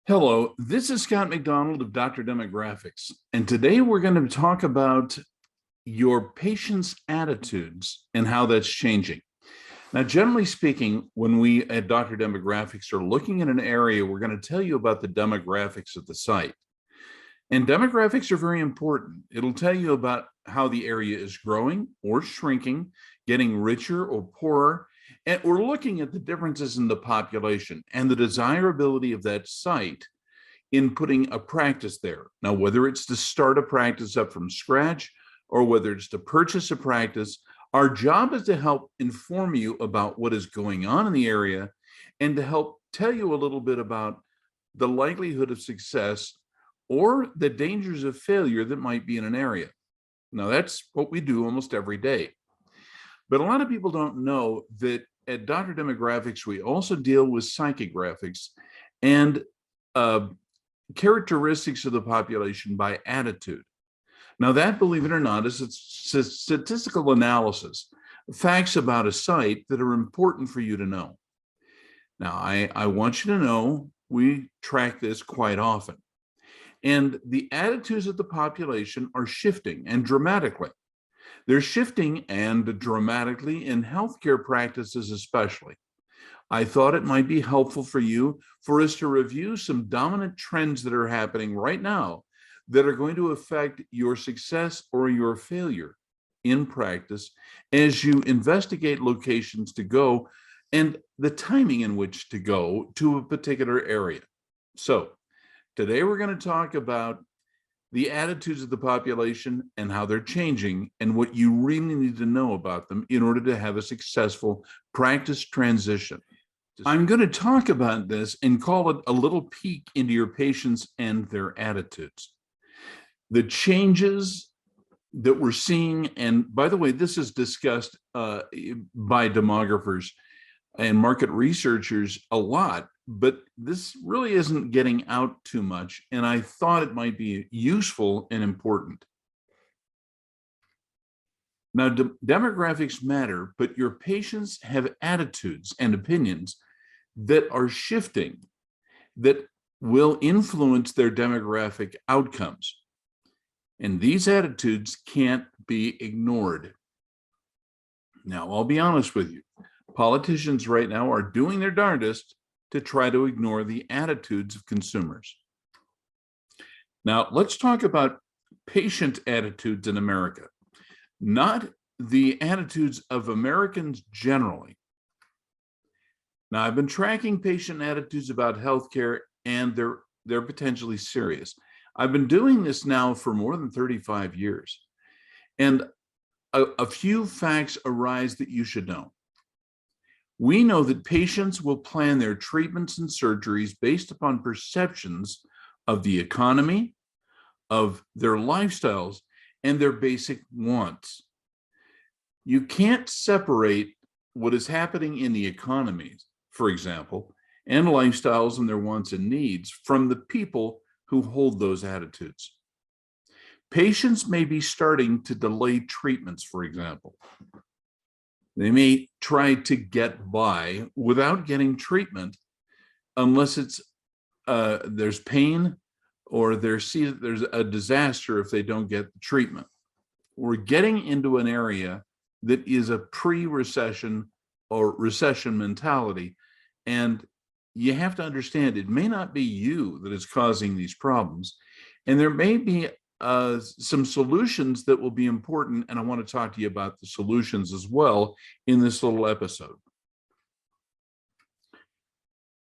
Hello, this is Scott McDonald of Dr. Demographics, and today we're going to talk about your patients' attitudes and how that's changing. Now, generally speaking, when we at Dr. Demographics are looking at an area, we're going to tell you about the demographics of the site. And demographics are very important. It'll tell you about how the area is growing or shrinking, getting richer or poorer. And we're looking at the differences in the population and the desirability of that site in putting a practice there. Now, whether it's to start a practice up from scratch or whether it's to purchase a practice, our job is to help inform you about what is going on in the area and to help tell you a little bit about the likelihood of success or the dangers of failure that might be in an area. Now, that's what we do almost every day. But a lot of people don't know that at Dr. Demographics, we also deal with psychographics and characteristics of the population by attitude. Now, that, believe it or not, is a statistical analysis, facts about a site that are important for you to know. Now, I want you to know we track this quite often. And the attitudes of the population are shifting and dramatically. They're shifting and dramatically in healthcare practices, especially. I thought it might be helpful for you for us to review some dominant trends that are happening right now that are going to affect your success or your failure in practice as you investigate locations to go and the timing in which to go to a particular area. So today we're going to talk about the attitudes of the population and how they're changing and what you really need to know about them in order to have a successful practice transition. I'm going to talk about this and call it a little peek into your patients and their attitudes. The changes that we're seeing, and by the way, this is discussed by demographers and market researchers a lot, but this really isn't getting out too much, and I thought it might be useful and important. Now, demographics matter, but your patients have attitudes and opinions that are shifting that will influence their demographic outcomes. And these attitudes can't be ignored. Now, I'll be honest with you. Politicians right now are doing their darndest to try to ignore the attitudes of consumers. Now, let's talk about patient attitudes in America, not the attitudes of Americans generally. Now, I've been tracking patient attitudes about healthcare, and they're potentially serious. I've been doing this now for more than 35 years. And a few facts arise that you should know. We know that patients will plan their treatments and surgeries based upon perceptions of the economy, of their lifestyles, and their basic wants. You can't separate what is happening in the economies, for example, and lifestyles and their wants and needs from the people who hold those attitudes. Patients may be starting to delay treatments, for example. They may try to get by without getting treatment unless there's pain or there's a disaster if they don't get the treatment. We're getting into an area that is a pre-recession or recession mentality. And you have to understand it may not be you that is causing these problems. And there may be some solutions that will be important. And I want to talk to you about the solutions as well in this little episode.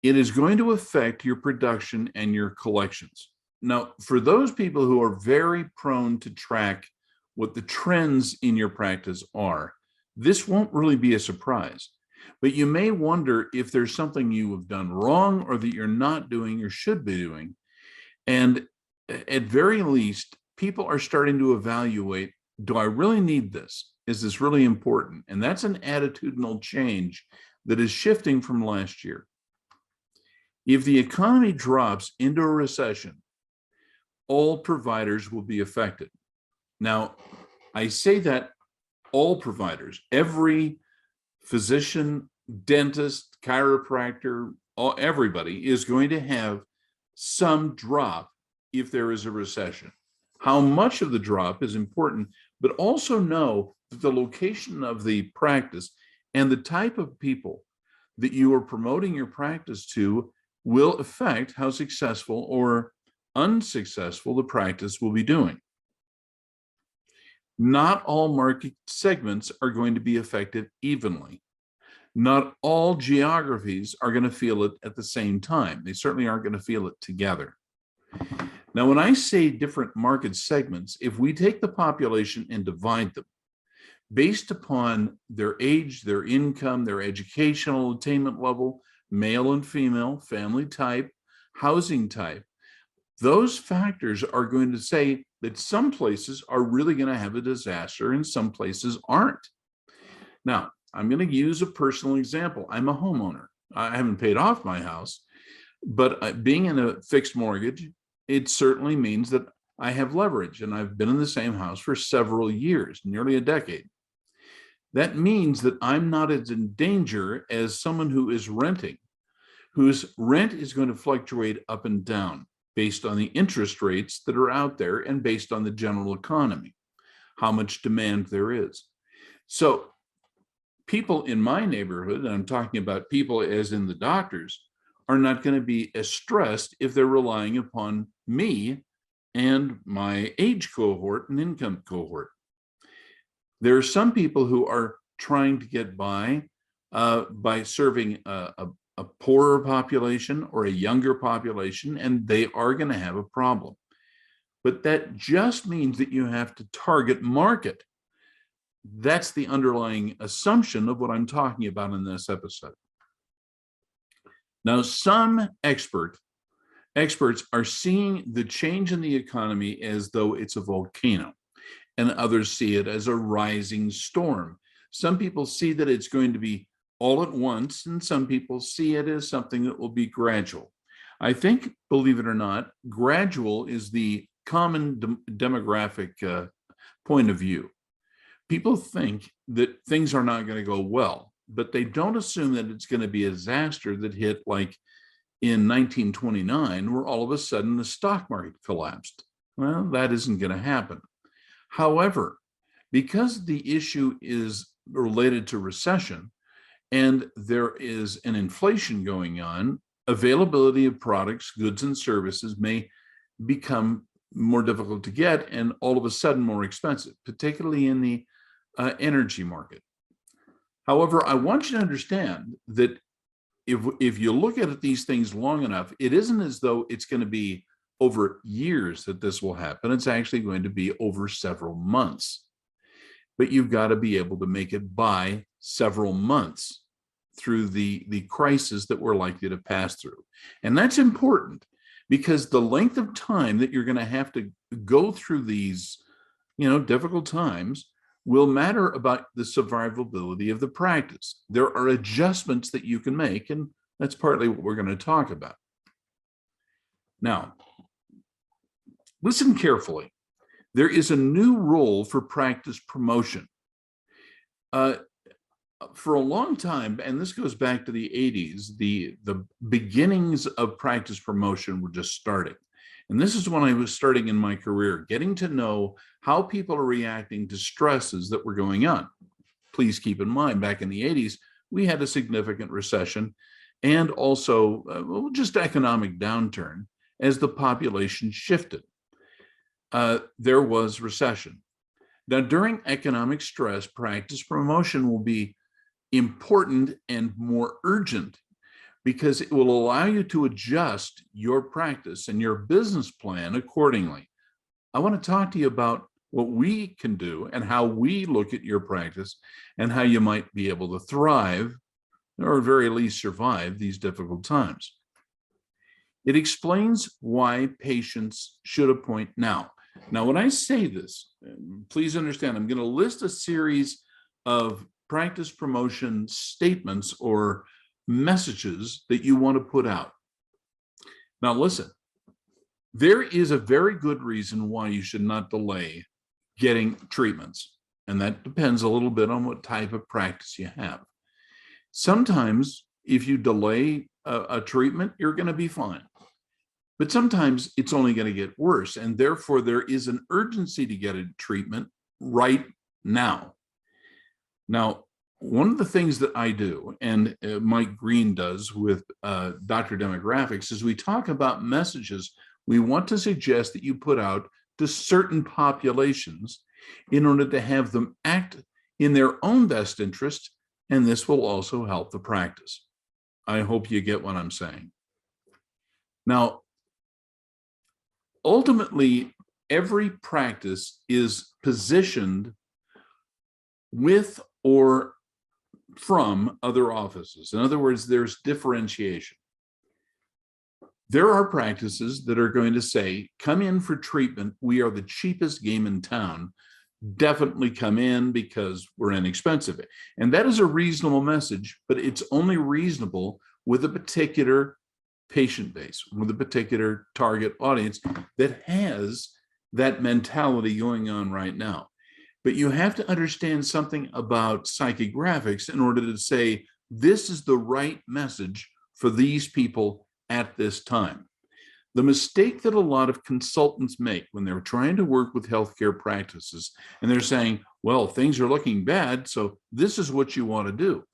It is going to affect your production and your collections. Now, for those people who are very prone to track what the trends in your practice are, this won't really be a surprise. But you may wonder if there's something you have done wrong or that you're not doing or should be doing. And at very least, people are starting to evaluate, do I really need this? Is this really important? And that's an attitudinal change that is shifting from last year. If the economy drops into a recession, all providers will be affected. Now, I say that all providers, every physician, dentist, chiropractor, everybody is going to have some drop if there is a recession. How much of the drop is important, but also know that the location of the practice and the type of people that you are promoting your practice to will affect how successful or unsuccessful the practice will be doing. Not all market segments are going to be affected evenly. Not all geographies are going to feel it at the same time. They certainly aren't going to feel it together. Now, when I say different market segments, if we take the population and divide them based upon their age, their income, their educational attainment level, male and female, family type, housing type, those factors are going to say that some places are really going to have a disaster and some places aren't. Now, I'm going to use a personal example. I'm a homeowner. I haven't paid off my house, but being in a fixed mortgage, it certainly means that I have leverage, and I've been in the same house for several years, nearly a decade. That means that I'm not as in danger as someone who is renting, whose rent is going to fluctuate up and down based on the interest rates that are out there and based on the general economy, how much demand there is. So people in my neighborhood, and I'm talking about people as in the doctors, are not going to be as stressed if they're relying upon me and my age cohort and income cohort. There are some people who are trying to get by serving a poorer population or a younger population, and they are going to have a problem. But that just means that you have to target market. That's the underlying assumption of what I'm talking about in this episode. Now, some experts are seeing the change in the economy as though it's a volcano, and others see it as a rising storm. Some people see that it's going to be all at once, and some people see it as something that will be gradual. I think, believe it or not, gradual is the common demographic point of view. People think that things are not going to go well, but they don't assume that it's going to be a disaster that hit like in 1929, where all of a sudden the stock market collapsed. Well, that isn't going to happen. However, because the issue is related to recession and there is an inflation going on, availability of products, goods, and services may become more difficult to get and all of a sudden more expensive, particularly in the energy market. However, I want you to understand that if you look at these things long enough, it isn't as though it's going to be over years that this will happen. It's actually going to be over several months. But you've got to be able to make it by several months through the crisis that we're likely to pass through. And that's important because the length of time that you're going to have to go through these, difficult times will matter about the survivability of the practice. There are adjustments that you can make, and that's partly what we're going to talk about. Now, listen carefully. There is a new role for practice promotion. For a long time, and this goes back to the 80s, the beginnings of practice promotion were just starting. And this is when I was starting in my career, getting to know how people are reacting to stresses that were going on. Please keep in mind, back in the 80s, we had a significant recession and also just economic downturn as the population shifted. There was recession. Now, during economic stress, practice promotion will be important and more urgent because it will allow you to adjust your practice and your business plan accordingly. I want to talk to you about what we can do and how we look at your practice and how you might be able to thrive or at very least survive these difficult times. It explains why patients should appoint now. Now, when I say this, please understand, I'm going to list a series of practice promotion statements or messages that you want to put out. Now, listen, there is a very good reason why you should not delay getting treatments, and that depends a little bit on what type of practice you have. Sometimes, if you delay a treatment, you're going to be fine. But sometimes it's only going to get worse, and therefore there is an urgency to get a treatment right now. Now, one of the things that I do, and Mike Green does with Dr. Demographics, is we talk about messages we want to suggest that you put out to certain populations in order to have them act in their own best interest, and this will also help the practice. I hope you get what I'm saying. Now, ultimately, every practice is positioned with or from other offices. In other words, there's differentiation. There are practices that are going to say, come in for treatment. We are the cheapest game in town. Definitely come in because we're inexpensive. And that is a reasonable message, but it's only reasonable with a particular patient base, with a particular target audience that has that mentality going on right now. But you have to understand something about psychographics in order to say, this is the right message for these people at this time. The mistake that a lot of consultants make when they're trying to work with healthcare practices, and they're saying, well, things are looking bad, so this is what you want to do.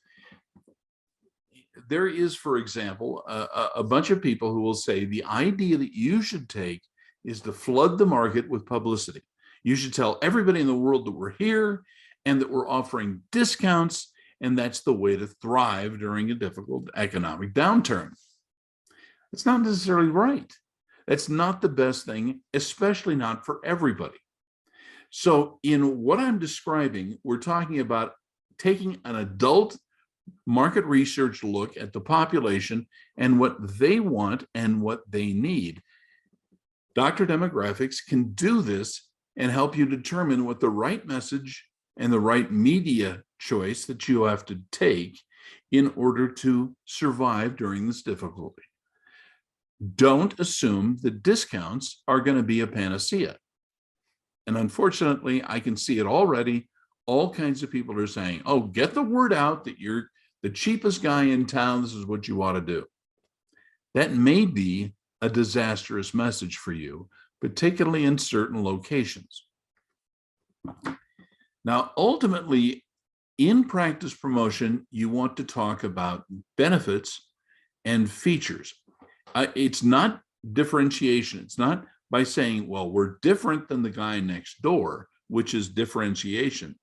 There is, for example, a bunch of people who will say the idea that you should take is to flood the market with publicity. You should tell everybody in the world that we're here and that we're offering discounts, and that's the way to thrive during a difficult economic downturn. It's not necessarily right. That's not the best thing, especially not for everybody. So in what I'm describing, we're talking about taking an adult market research look at the population and what they want and what they need. Dr. Demographics can do this and help you determine what the right message and the right media choice that you have to take in order to survive during this difficulty. Don't assume that discounts are going to be a panacea. And unfortunately, I can see it already. All kinds of people are saying, oh, get the word out that you're the cheapest guy in town. This is what you ought to do. That may be a disastrous message for you, particularly in certain locations. Now, ultimately, in practice promotion, you want to talk about benefits and features. It's not differentiation. It's not by saying, well, we're different than the guy next door, which is differentiation.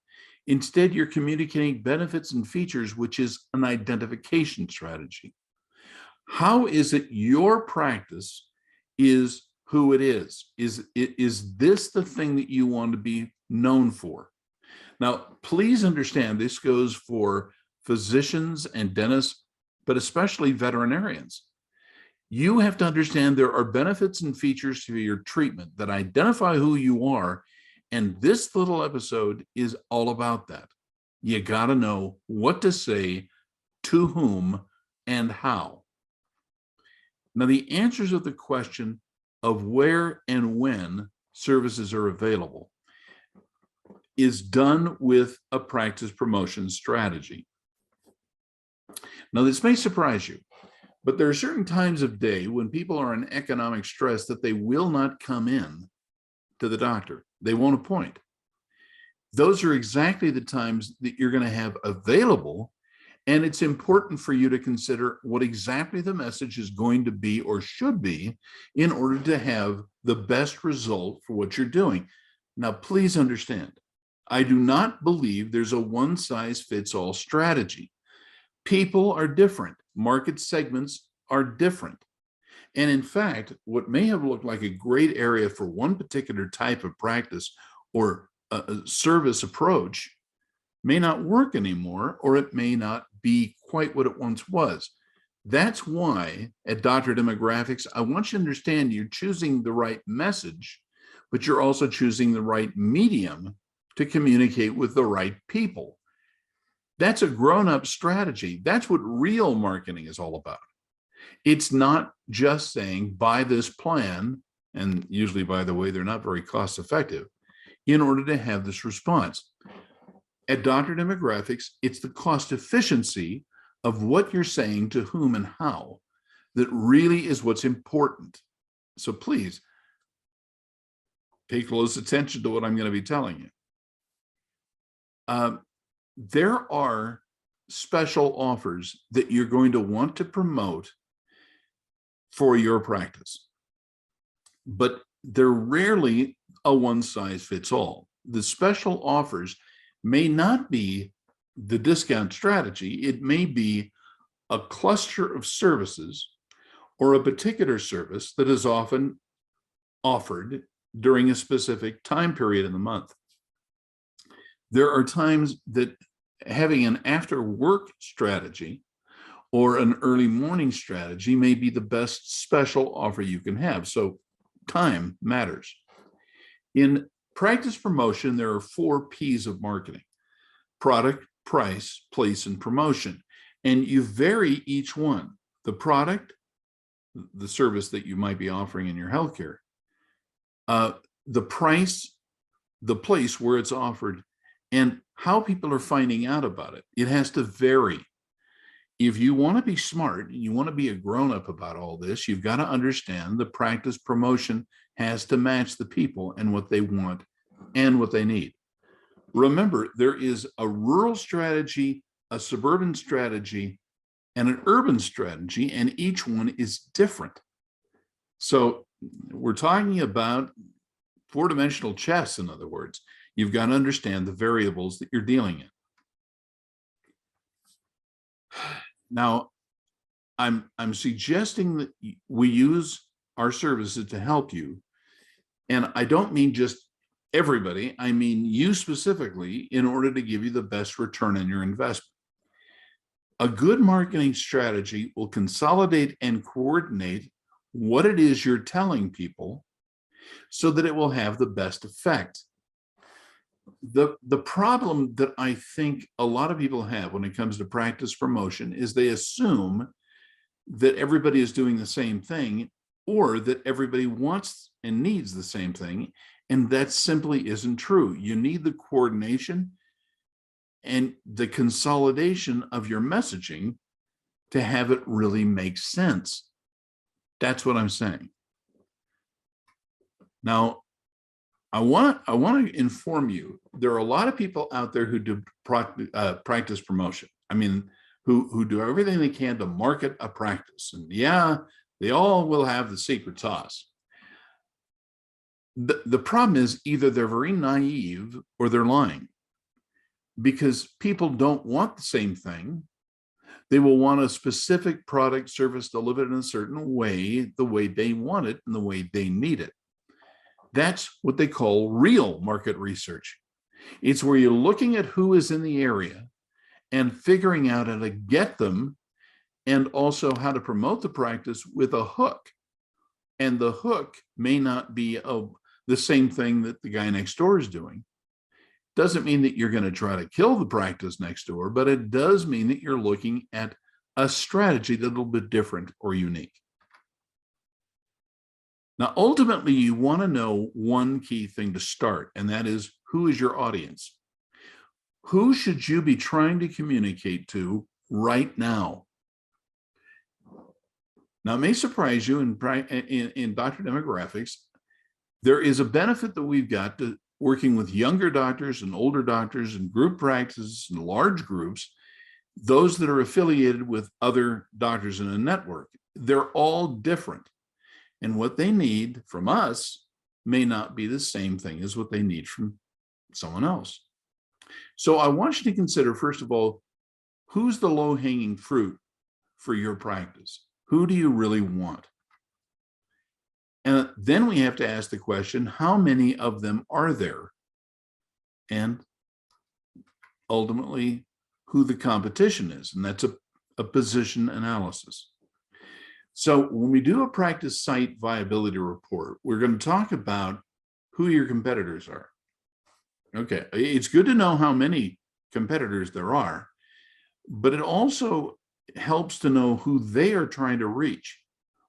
Instead, you're communicating benefits and features, which is an identification strategy. How is it your practice is who it is? Is this the thing that you want to be known for? Now, please understand this goes for physicians and dentists, but especially veterinarians. You have to understand there are benefits and features to your treatment that identify who you are. And this little episode is all about that. You got to know what to say, to whom, and how. Now, the answers of the question of where and when services are available is done with a practice promotion strategy. Now, this may surprise you, but there are certain times of day when people are in economic stress that they will not come in to the doctor. They won't appoint. Those are exactly the times that you're going to have available, and it's important for you to consider what exactly the message is going to be or should be in order to have the best result for what you're doing. Now, please understand, I do not believe there's a one-size-fits-all strategy. People are different. Market segments are different. And in fact, what may have looked like a great area for one particular type of practice or a service approach may not work anymore, or it may not be quite what it once was. That's why at Dr. Demographics, I want you to understand you're choosing the right message, but you're also choosing the right medium to communicate with the right people. That's a grown-up strategy. That's what real marketing is all about. It's not just saying, buy this plan, and usually, by the way, they're not very cost effective, in order to have this response. At Dr. Demographics, it's the cost efficiency of what you're saying to whom and how that really is what's important. So please pay close attention to what I'm going to be telling you. There are special offers that you're going to want to promote for your practice, but they're rarely a one size fits all. The special offers may not be the discount strategy. It may be a cluster of services or a particular service that is often offered during a specific time period in the month. There are times that having an after work strategy or an early morning strategy may be the best special offer you can have. So time matters. In practice promotion, there are 4 P's of marketing: product, price, place, and promotion. And you vary each one: the product, the service that you might be offering in your healthcare, the price, the place where it's offered, and how people are finding out about it. It has to vary. If you want to be smart and you want to be a grown-up about all this, you've got to understand the practice promotion has to match the people and what they want and what they need. Remember, there is a rural strategy, a suburban strategy, and an urban strategy, and each one is different. So we're talking about 4-dimensional chess, in other words. You've got to understand the variables that you're dealing in. Now, I'm suggesting that we use our services to help you. And I don't mean just everybody, I mean you specifically, in order to give you the best return on your investment. A good marketing strategy will consolidate and coordinate what it is you're telling people so that it will have the best effect. The problem that I think a lot of people have when it comes to practice promotion is they assume that everybody is doing the same thing, or that everybody wants and needs the same thing. And that simply isn't true. You need the coordination and the consolidation of your messaging to have it really make sense. That's what I'm saying. Now, I want to inform you, there are a lot of people out there who do practice promotion. I mean, who do everything they can to market a practice. And yeah, they all will have the secret sauce. The problem is either they're very naive or they're lying, because people don't want the same thing. They will want a specific product, service delivered in a certain way, the way they want it and the way they need it. That's what they call real market research. It's where you're looking at who is in the area and figuring out how to get them, and also how to promote the practice with a hook. And the hook may not be the same thing that the guy next door is doing. Doesn't mean that you're going to try to kill the practice next door, but it does mean that you're looking at a strategy that's a little bit different or unique. Now, ultimately, you want to know one key thing to start, and that is, who is your audience? Who should you be trying to communicate to right now? Now, it may surprise you in doctor demographics, there is a benefit that we've got to working with younger doctors and older doctors and group practices and large groups, those that are affiliated with other doctors in a network. They're all different. And what they need from us may not be the same thing as what they need from someone else. So I want you to consider, first of all, who's the low-hanging fruit for your practice? Who do you really want? And then we have to ask the question, how many of them are there? And ultimately, who the competition is. And that's a position analysis. So when we do a practice site viability report, we're going to talk about who your competitors are. Okay, it's good to know how many competitors there are, but it also helps to know who they are trying to reach,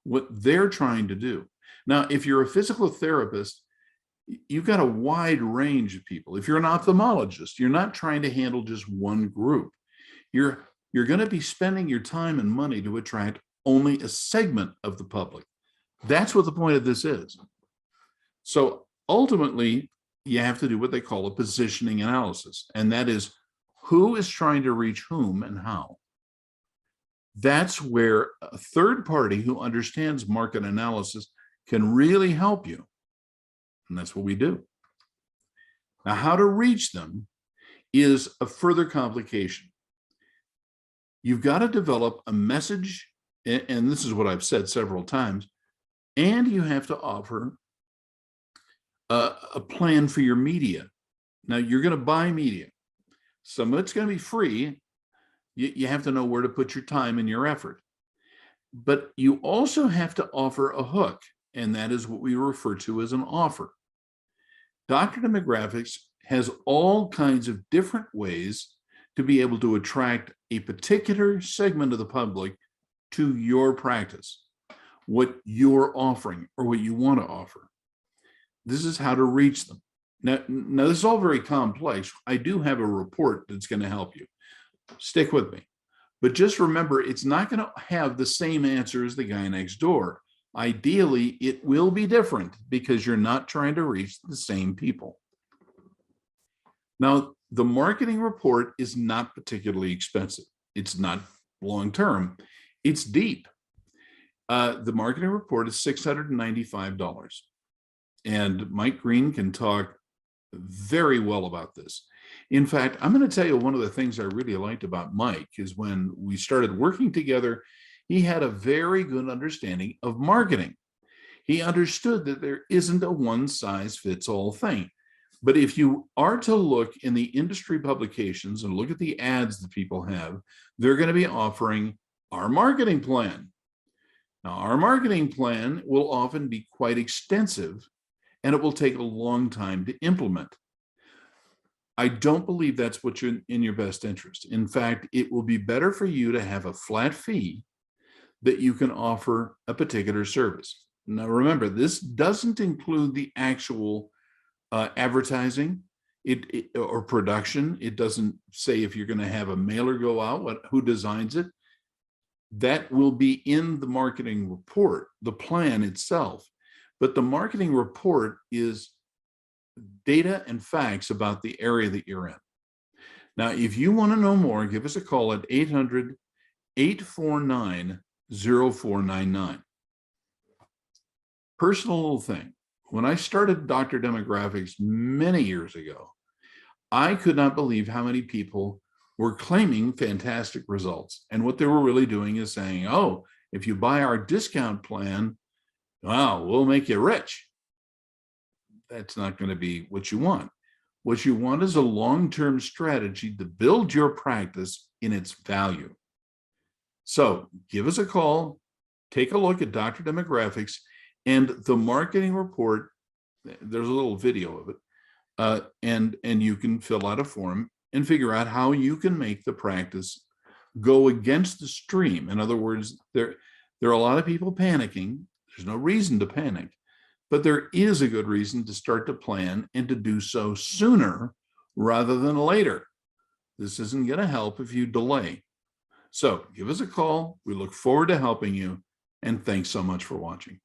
what they're trying to do. Now, if you're a physical therapist, you've got a wide range of people. If you're an ophthalmologist, you're not trying to handle just one group. You're going to be spending your time and money to attract only a segment of the public. That's what the point of this is. So ultimately, you have to do what they call a positioning analysis, and that is who is trying to reach whom and how. That's where a third party who understands market analysis can really help you. And that's what we do. Now, how to reach them is a further complication. You've got to develop a message, and this is what I've said several times, and you have to offer a plan for your media. Now, you're going to buy media. Some of it's going to be free. You have to know where to put your time and your effort. But you also have to offer a hook, and that is what we refer to as an offer. Dr. Demographics has all kinds of different ways to be able to attract a particular segment of the public to your practice, what you're offering or what you want to offer. This is how to reach them. Now this is all very complex. I do have a report that's going to help you. Stick with me. But just remember, it's not going to have the same answer as the guy next door. Ideally, it will be different because you're not trying to reach the same people. Now, the marketing report is not particularly expensive. It's not long-term. It's deep. The marketing report is $695. And Mike Green can talk very well about this. In fact, I'm going to tell you one of the things I really liked about Mike is when we started working together, he had a very good understanding of marketing. He understood that there isn't a one-size-fits-all thing. But if you are to look in the industry publications and look at the ads that people have, they're going to be offering our marketing plan. Now, our marketing plan will often be quite extensive, and it will take a long time to implement. I don't believe that's what's in your best interest. In fact, it will be better for you to have a flat fee that you can offer a particular service. Now, remember, this doesn't include the actual advertising or production. It doesn't say if you're going to have a mailer go out, who designs it. That will be in the marketing report, the plan itself. But the marketing report is data and facts about the area that you're in. Now, if you want to know more, give us a call at 800-849-0499. Personal little thing. When I started Dr. Demographics many years ago, I could not believe how many people were claiming fantastic results. And what they were really doing is saying, oh, if you buy our discount plan, wow, we'll make you rich. That's not going to be what you want. What you want is a long-term strategy to build your practice in its value. So give us a call, take a look at Dr. Demographics and the marketing report. There's a little video of it, and you can fill out a form and figure out how you can make the practice go against the stream. In other words, there are a lot of people panicking. There's no reason to panic, but there is a good reason to start to plan and to do so sooner rather than later. This isn't going to help if you delay. So give us a call. We look forward to helping you, and thanks so much for watching.